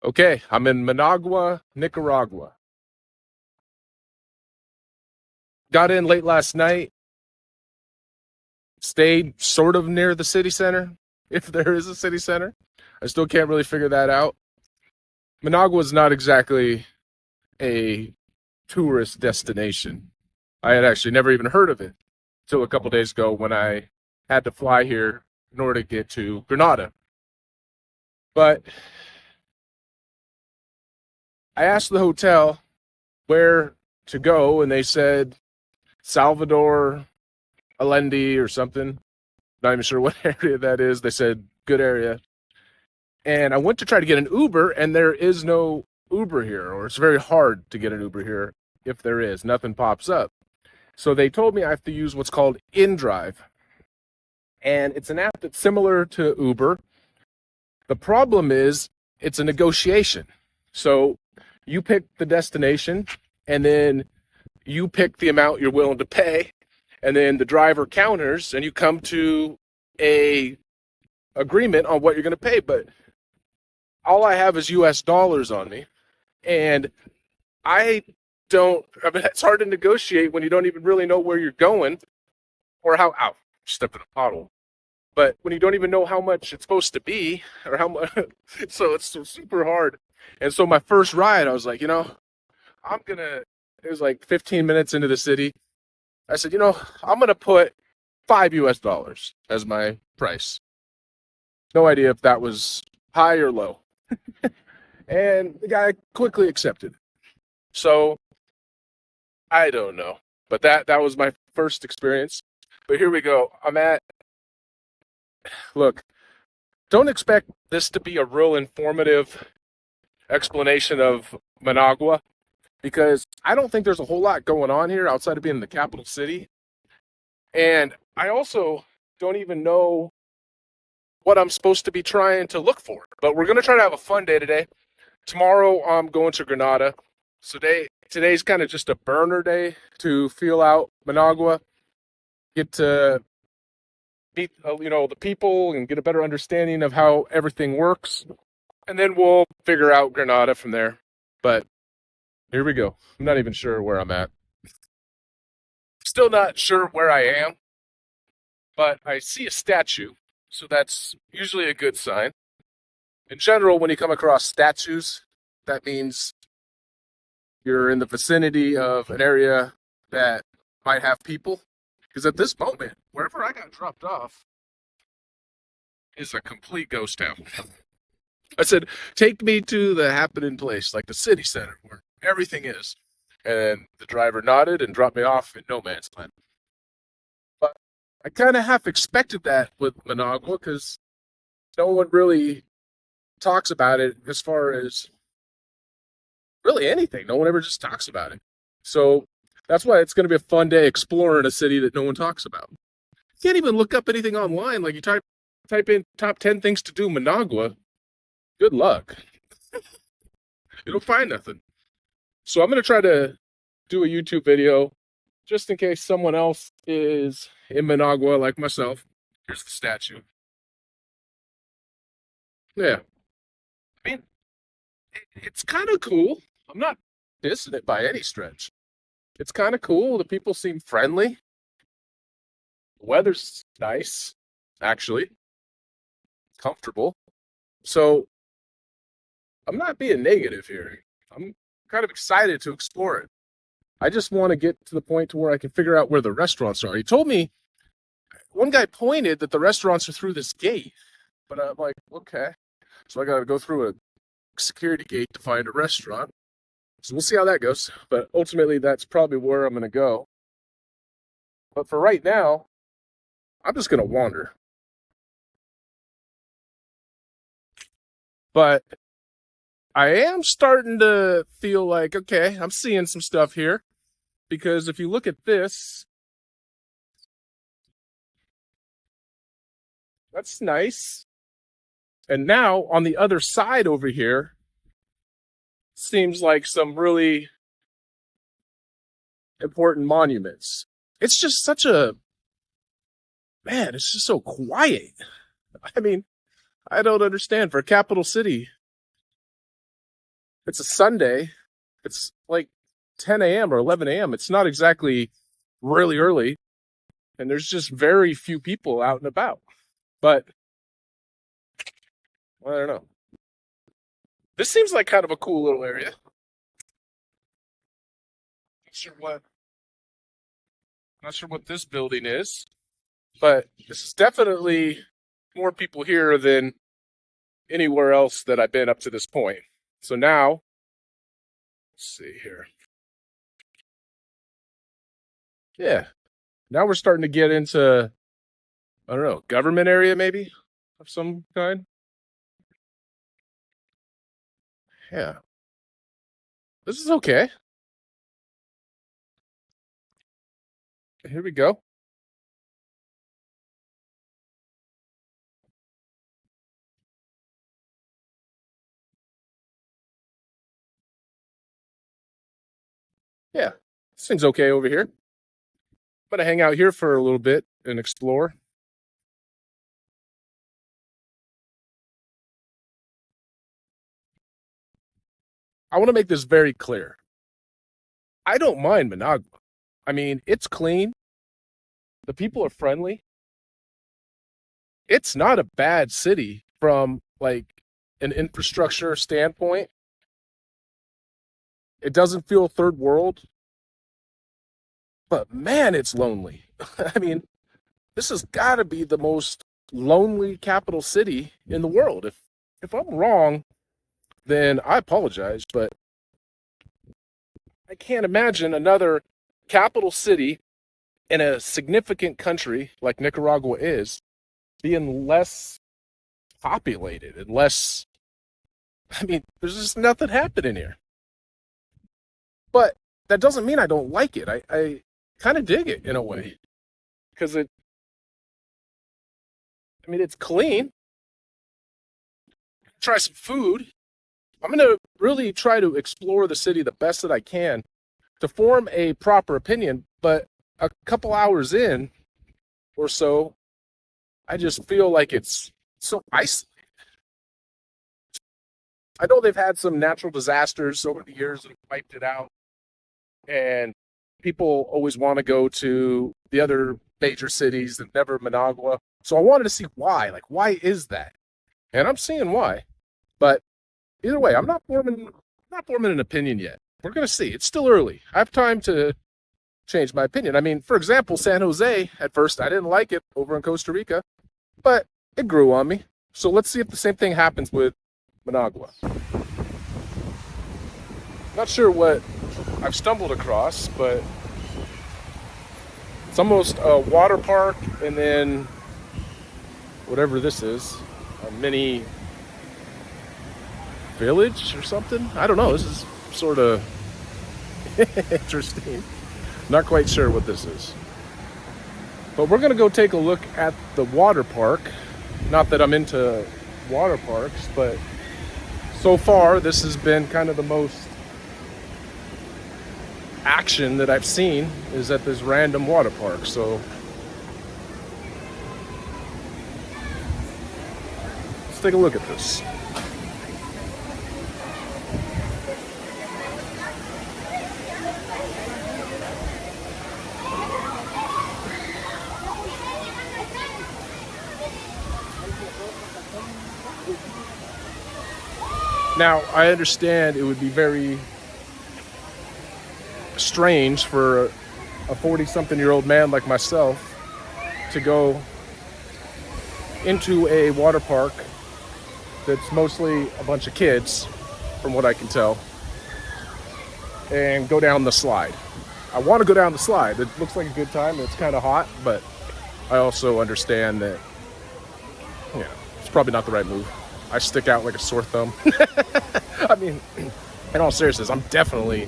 Okay, I'm in Managua, Nicaragua. Got in late last night, stayed sort of near the city center, if there is a city center. I still can't really figure that out. Managua is not exactly a tourist destination. I had actually never even heard of it until a couple days ago when I had to fly here in order to get to Granada. But I asked the hotel where to go, and they said Salvador Allende or something. Not even sure what area that is. They said good area. And I went to try to get an Uber, and there is no Uber here, or it's very hard to get an Uber here. If there is, nothing pops up. So they told me I have to use what's called InDrive. And it's an app that's similar to Uber. The problem is it's a negotiation. So you pick the destination, and then you pick the amount you're willing to pay, and then the driver counters, and you come to a agreement on what you're going to pay. But all I have is US dollars on me, and I don't. I mean, it's hard to negotiate when you don't even really know where you're going or how. Ow, step in a puddle. But when you don't even know how much it's supposed to be or how much, so it's super hard. And so my first ride, I was like, I'm gonna. It was like 15 minutes into the city. I said, I'm gonna put $5 as my price. No idea if that was high or low. And the guy quickly accepted. So I don't know. But that was my first experience. But here we go. Look, don't expect this to be a real informative explanation of Managua because I don't think there's a whole lot going on here outside of being the capital city. And I also don't even know what I'm supposed to be trying to look for. But we're going to try to have a fun day today. Tomorrow I'm going to Granada. So today's kind of just a burner day to feel out Managua, get to meet the people and get a better understanding of how everything works. And then we'll figure out Granada from there. But here we go. I'm not even sure where I'm at. Still not sure where I am, but I see a statue. So that's usually a good sign. In general, when you come across statues, that means you're in the vicinity of an area that might have people. Because at this moment, wherever I got dropped off is a complete ghost town. I said, take me to the happening place, like the city center, where everything is. And the driver nodded and dropped me off in no man's land. But I kind of half expected that with Managua because no one really talks about it as far as really anything. No one ever just talks about it. So that's why it's going to be a fun day exploring a city that no one talks about. You can't even look up anything online. Like you type in top 10 things to do Managua. Good luck. You don't find nothing. So I'm going to try to do a YouTube video just in case someone else is in Managua like myself. Here's the statue. Yeah. I mean, it's kind of cool. I'm not dissing it by any stretch. It's kind of cool. The people seem friendly. The weather's nice, actually. Comfortable. So I'm not being negative here. I'm kind of excited to explore it. I just want to get to the point to where I can figure out where the restaurants are. He told me, one guy pointed that the restaurants are through this gate. But I'm like, okay. So I got to go through a security gate to find a restaurant. So we'll see how that goes. But ultimately, that's probably where I'm going to go. But for right now, I'm just going to wander. But I am starting to feel like, okay, I'm seeing some stuff here. Because if you look at this, that's nice. And now on the other side over here, seems like some really important monuments. It's just it's just so quiet. I mean, I don't understand. For a capital city, It's a Sunday. It's like 10 a.m. or 11 a.m. It's not exactly really early, and there's just very few people out and about. But I don't know. This seems like kind of a cool little area. Not sure what Not sure what this building is, but this is definitely more people here than anywhere else that I've been up to this point. So now, let's see here. Yeah, now we're starting to get into, I don't know, government area maybe of some kind. Yeah, this is okay. Here we go. Yeah, this thing's okay over here. I'm gonna hang out here for a little bit and explore. I want to make this very clear. I don't mind Managua. I mean, it's clean. The people are friendly. It's not a bad city from like an infrastructure standpoint. It doesn't feel third world, but man, it's lonely. I mean, this has got to be the most lonely capital city in the world. If I'm wrong, then I apologize, but I can't imagine another capital city in a significant country like Nicaragua is being less populated and less. I mean, there's just nothing happening here. But that doesn't mean I don't like it. I kind of dig it in a way because I mean, it's clean. Try some food. I'm going to really try to explore the city the best that I can to form a proper opinion. But a couple hours in or so, I just feel like it's so isolated. I know they've had some natural disasters over the years that have wiped it out, and people always want to go to the other major cities and never Managua. So I wanted to see why. Like, why is that? And I'm seeing why. But either way, I'm not forming an opinion yet. We're gonna see. It's still early. I have time to change my opinion. I mean, for example, San Jose, at first I didn't like it over in Costa Rica, but it grew on me. So let's see if the same thing happens with Managua. Not sure what I've stumbled across, but it's almost a water park and then whatever this is, a mini village or something. I don't know. This is sort of interesting. Not quite sure what this is. But we're going to go take a look at the water park. Not that I'm into water parks, but so far this has been kind of the most action that I've seen is at this random water park. So let's take a look at this. Now, I understand it would be very strange for a 40-something-year-old man like myself to go into a water park that's mostly a bunch of kids, from what I can tell, and go down the slide. I want to go down the slide. It looks like a good time. It's kind of hot, but I also understand that, you know, it's probably not the right move. I stick out like a sore thumb. I mean, in all seriousness, I'm definitely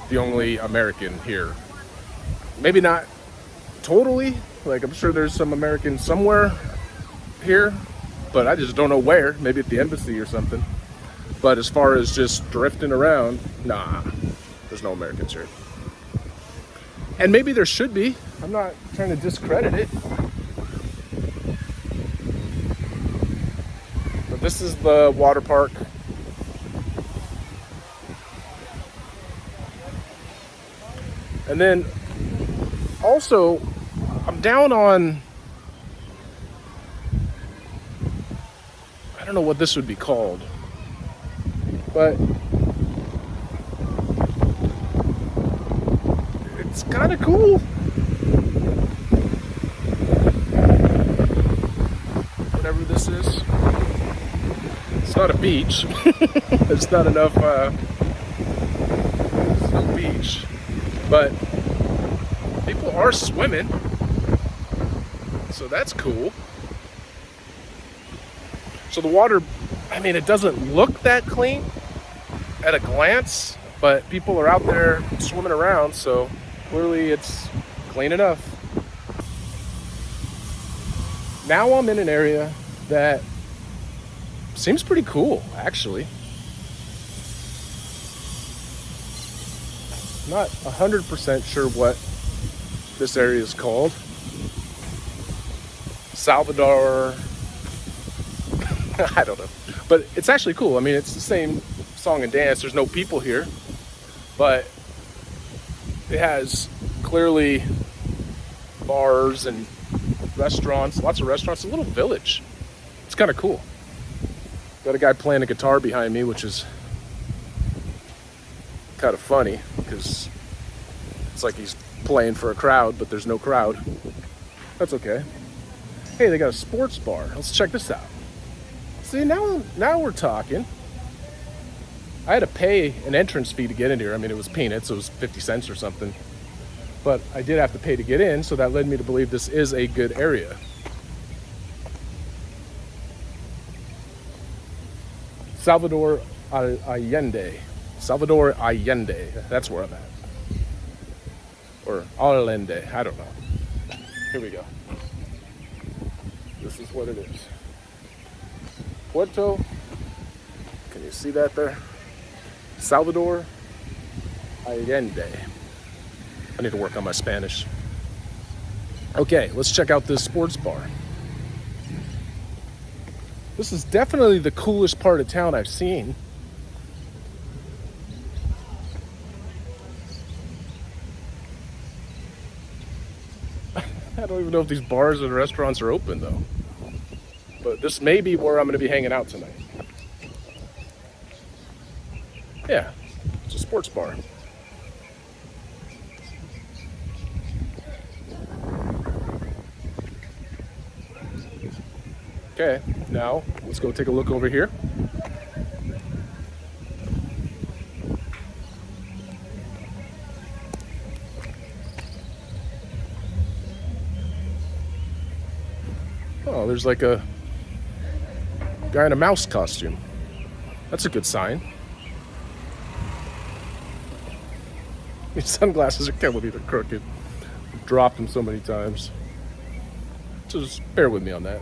the only American here. Maybe not totally. Like, I'm sure there's some Americans somewhere here, but I just don't know where. Maybe at the embassy or something. But as far as just drifting around, nah, there's no Americans here. And maybe there should be. I'm not trying to discredit it. But this is the water park. And then also, I'm down on, I don't know what this would be called, but it's kind of cool. Whatever this is. It's not a beach. It's not enough, it's no beach. But people are swimming. So that's cool. So the water, I mean, it doesn't look that clean at a glance, but people are out there swimming around, so clearly it's clean enough. Now I'm in an area that seems pretty cool, actually. Not 100% sure what this area is called. Salvador, I don't know. But it's actually cool. I mean, it's the same song and dance. There's no people here, but it has clearly bars and restaurants, lots of restaurants, a little village. It's kind of cool. Got a guy playing a guitar behind me, which is kind of funny because it's like he's playing for a crowd, but there's no crowd. That's okay. Hey, they got a sports bar. Let's check this out. See, now we're talking. I had to pay an entrance fee to get in here. I mean, it was peanuts. It was 50 cents or something. But I did have to pay to get in, so that led me to believe this is a good area. Salvador Allende. Salvador Allende. That's where I'm at. Or Allende. I don't know. Here we go. This is what it is. Puerto. Can you see that there? Salvador Allende. I need to work on my Spanish. Okay, let's check out this sports bar. This is definitely the coolest part of town I've seen. I don't even know if these bars and restaurants are open though. But this may be where I'm going to be hanging out tonight. Yeah, it's a sports bar. Okay, now let's go take a look over here. Oh, there's like a guy in a mouse costume. That's a good sign. These sunglasses are killing me, they're crooked. I've dropped them so many times. So just bear with me on that.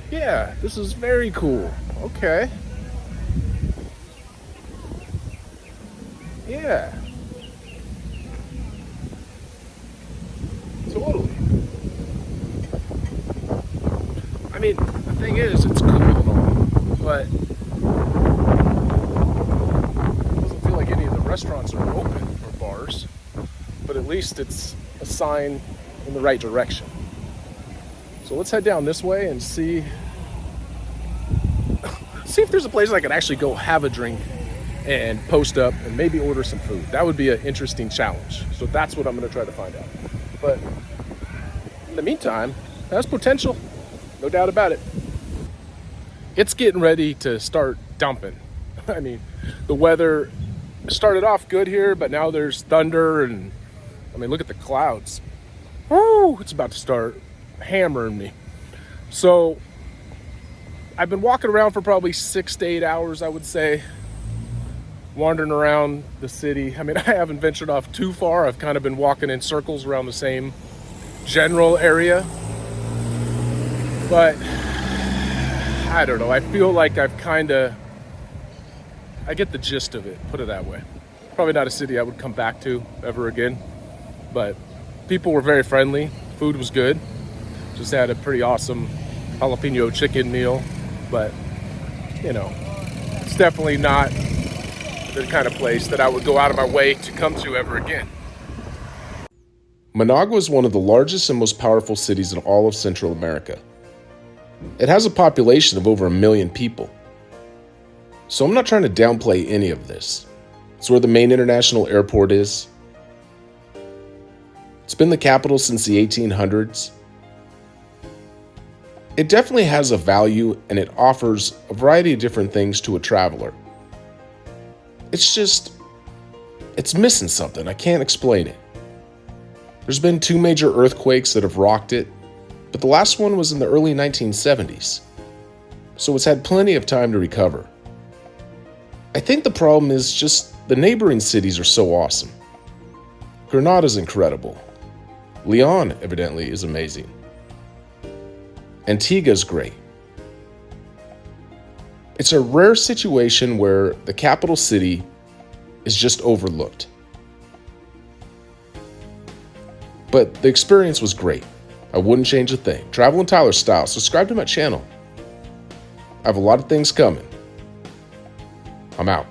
Yeah, this is very cool. Okay. Yeah. Totally. I mean, the thing is, it's cool and all, but it doesn't feel like any of the restaurants are open or bars. But at least it's a sign in the right direction. So let's head down this way and see if there's a place I can actually go have a drink and post up and maybe order some food. That would be an interesting challenge. So that's what I'm going to try to find out. But in the meantime, that's potential. No doubt about it. It's getting ready to start dumping. I mean, the weather started off good here, but now there's thunder and, I mean, look at the clouds. Woo, it's about to start hammering me. So I've been walking around for probably 6 to 8 hours, I would say, wandering around the city. I mean, I haven't ventured off too far. I've kind of been walking in circles around the same general area. But I don't know. I feel like I get the gist of it, put it that way. Probably not a city I would come back to ever again. But people were very friendly. Food was good. Just had a pretty awesome jalapeno chicken meal. But, you know, it's definitely not the kind of place that I would go out of my way to come to ever again. Managua is one of the largest and most powerful cities in all of Central America. It has a population of over 1 million people. So I'm not trying to downplay any of this. It's where the main international airport is. It's been the capital since the 1800s. It definitely has a value, and it offers a variety of different things to a traveler. It's missing something. I can't explain it. There's been 2 major earthquakes that have rocked it, but the last one was in the early 1970s. So it's had plenty of time to recover. I think the problem is just the neighboring cities are so awesome. Granada's incredible. Leon, evidently, is amazing. Antigua's great. It's a rare situation where the capital city is just overlooked. But the experience was great. I wouldn't change a thing. Travel in Tyler's style. Subscribe to my channel. I have a lot of things coming. I'm out.